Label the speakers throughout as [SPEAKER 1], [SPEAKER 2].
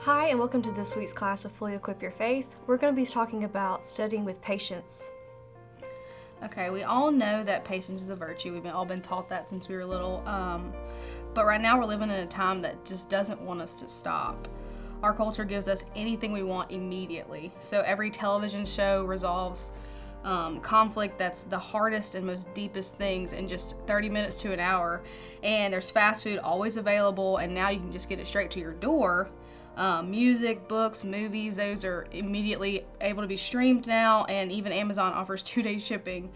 [SPEAKER 1] Hi, and welcome to this week's class of Fully Equip Your Faith. We're going to be talking about studying with patience.
[SPEAKER 2] Okay, we all know that patience is a virtue. We've all been taught that since we were little. But right now we're living in a time that just doesn't want us to stop. Our culture gives us anything we want immediately. So every television show resolves conflict that's the hardest and most deepest things in just 30 minutes to an hour. And there's fast food always available, and now you can just get it straight to your door. Music, books, movies, those are immediately able to be streamed now, and even Amazon offers 2-day shipping.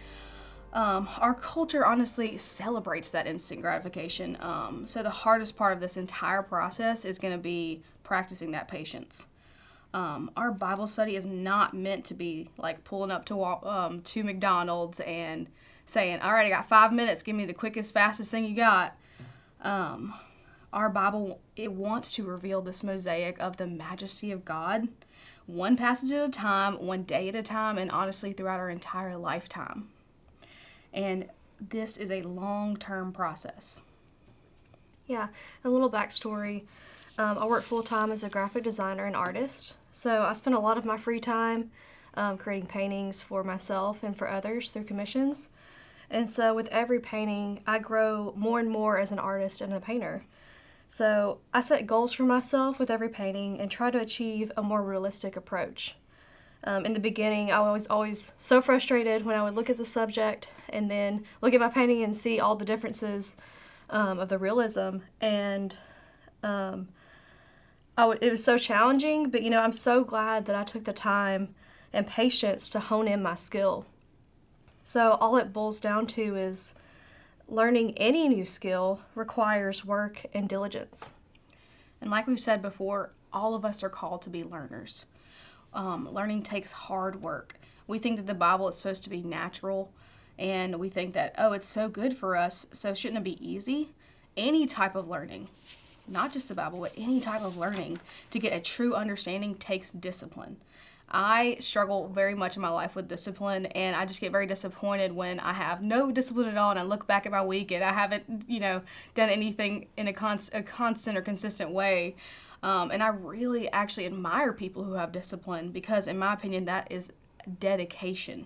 [SPEAKER 2] Our culture honestly celebrates that instant gratification. So the hardest part of this entire process is going to be practicing that patience. Our Bible study is not meant to be like pulling up to McDonald's and saying, all right, I got 5 minutes, give me the quickest, fastest thing you got. Our Bible, it wants to reveal this mosaic of the majesty of God, one passage at a time, one day at a time, and honestly throughout our entire lifetime. And this is a long-term process.
[SPEAKER 1] Yeah, a little backstory. I work full-time as a graphic designer and artist, so I spend a lot of my free time creating paintings for myself and for others through commissions. And so with every painting, I grow more and more as an artist and a painter. So I set goals for myself with every painting and try to achieve a more realistic approach. In the beginning, I was always so frustrated when I would look at the subject and then look at my painting and see all the differences of the realism. And it was so challenging, but I'm so glad that I took the time and patience to hone in my skill. So all it boils down to is learning any new skill requires work and diligence.
[SPEAKER 2] And like we've said before, all of us are called to be learners. Learning takes hard work. We think that the Bible is supposed to be natural, and we think that, it's so good for us, so shouldn't it be easy? Any type of learning, not just the Bible, but any type of learning to get a true understanding takes discipline. I struggle very much in my life with discipline, and I just get very disappointed when I have no discipline at all, and I look back at my week and I haven't, done anything in a constant or consistent way. And I really actually admire people who have discipline because, in my opinion, that is dedication.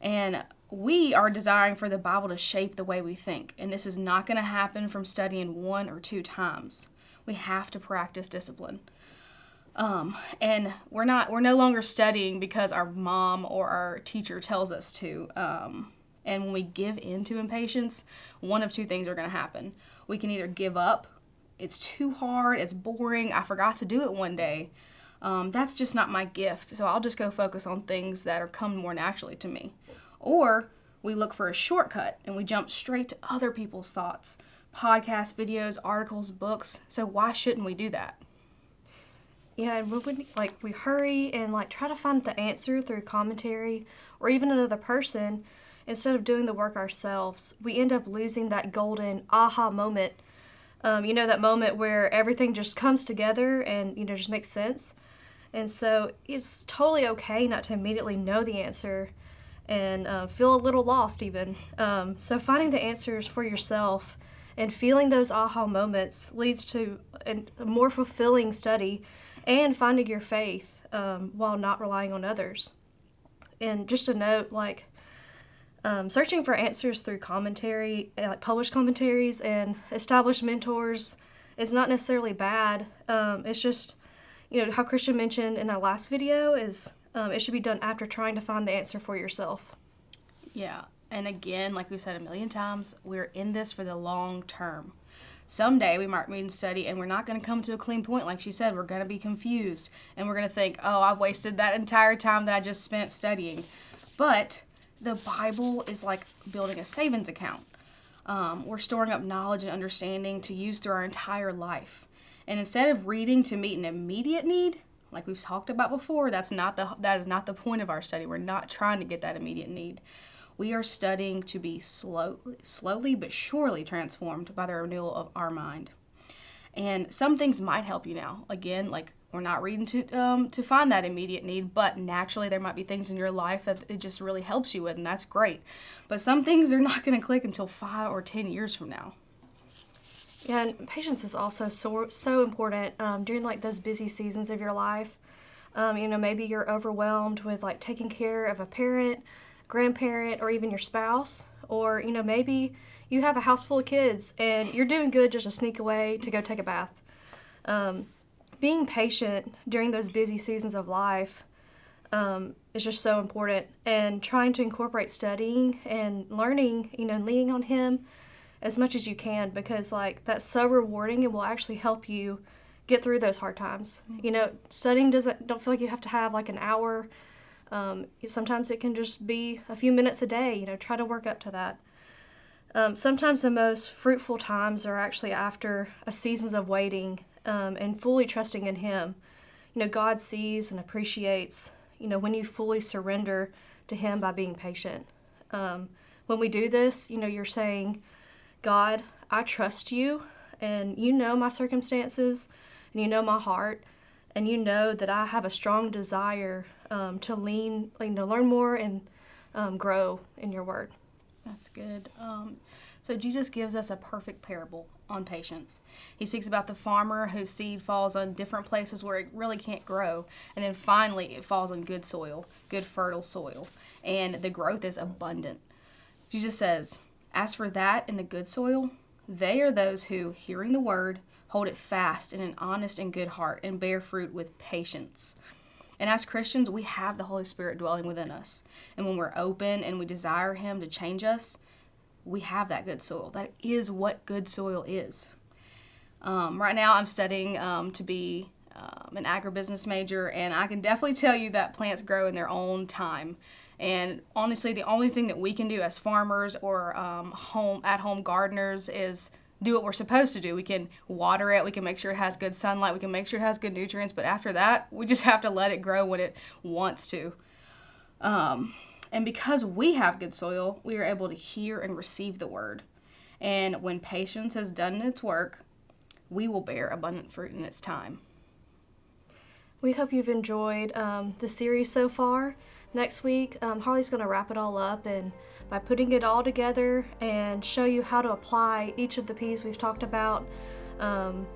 [SPEAKER 2] And we are desiring for the Bible to shape the way we think, and this is not going to happen from studying 1 or 2 times. We have to practice discipline. And we're no longer studying because our mom or our teacher tells us to. And when we give in to impatience, one of 2 things are going to happen. We can either give up. It's too hard. It's boring. I forgot to do it one day. That's just not my gift. So I'll just go focus on things that are come more naturally to me. Or we look for a shortcut and we jump straight to other people's thoughts, podcasts, videos, articles, books. So why shouldn't we do that?
[SPEAKER 1] Yeah, and we hurry and try to find the answer through commentary or even another person instead of doing the work ourselves. We end up losing that golden aha moment. That moment where everything just comes together and just makes sense. And so it's totally okay not to immediately know the answer and feel a little lost even. So finding the answers for yourself and feeling those aha moments leads to a more fulfilling study and finding your faith while not relying on others. And just a note, searching for answers through commentary, published commentaries and established mentors is not necessarily bad. It's just, how Kristian mentioned in that last video is it should be done after trying to find the answer for yourself.
[SPEAKER 2] Yeah, and again, like we've said a million times, we're in this for the long term. Someday we might read and study and we're not going to come to a clean point. Like she said, we're going to be confused and we're going to think, I've wasted that entire time that I just spent studying. But the Bible is like building a savings account. We're storing up knowledge and understanding to use through our entire life. And instead of reading to meet an immediate need, like we've talked about before, that is not the point of our study. We're not trying to get that immediate need. We are studying to be slowly but surely transformed by the renewal of our mind. And some things might help you now. Again, we're not reading to find that immediate need, but naturally there might be things in your life that it just really helps you with, and that's great. But some things are not going to click until 5 or 10 years from now.
[SPEAKER 1] Yeah, and patience is also so important during like those busy seasons of your life. Maybe you're overwhelmed with like taking care of a parent, grandparent, or even your spouse. Or, maybe you have a house full of kids and you're doing good just to sneak away to go take a bath. Being patient during those busy seasons of life is just so important. And trying to incorporate studying and learning, leaning on Him as much as you can, because like that's so rewarding and will actually help you get through those hard times. Studying don't feel like you have to have like an hour. Sometimes it can just be a few minutes a day. Try to work up to that. Sometimes the most fruitful times are actually after a seasons of waiting and fully trusting in Him. God sees and appreciates, when you fully surrender to Him by being patient. When we do this, you're saying, God, I trust you, and you know my circumstances, and you know my heart, and you know that I have a strong desire to learn more and grow in your word.
[SPEAKER 2] That's good. So Jesus gives us a perfect parable on patience. He speaks about the farmer whose seed falls on different places where it really can't grow, and then finally it falls on good soil, good fertile soil, and the growth is abundant. Jesus says, as for that in the good soil, they are those who, hearing the word, hold it fast in an honest and good heart and bear fruit with patience. And as Christians, we have the Holy Spirit dwelling within us. And when we're open and we desire Him to change us, we have that good soil. That is what good soil is. Right now, I'm studying to be an agribusiness major, and I can definitely tell you that plants grow in their own time. And honestly, the only thing that we can do as farmers or at-home gardeners is do what we're supposed to do. We can water it. We can make sure it has good sunlight. We can make sure it has good nutrients. But after that, we just have to let it grow when it wants to. And because we have good soil, we are able to hear and receive the word. And when patience has done its work, we will bear abundant fruit in its time.
[SPEAKER 1] We hope you've enjoyed the series so far. Next week, Harley's going to wrap it all up and by putting it all together and show you how to apply each of the P's we've talked about and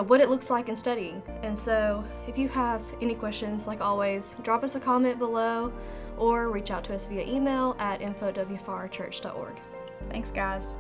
[SPEAKER 1] what it looks like in studying. And so if you have any questions, like always, drop us a comment below or reach out to us via email at info@wfrchurch.org.
[SPEAKER 2] Thanks, guys.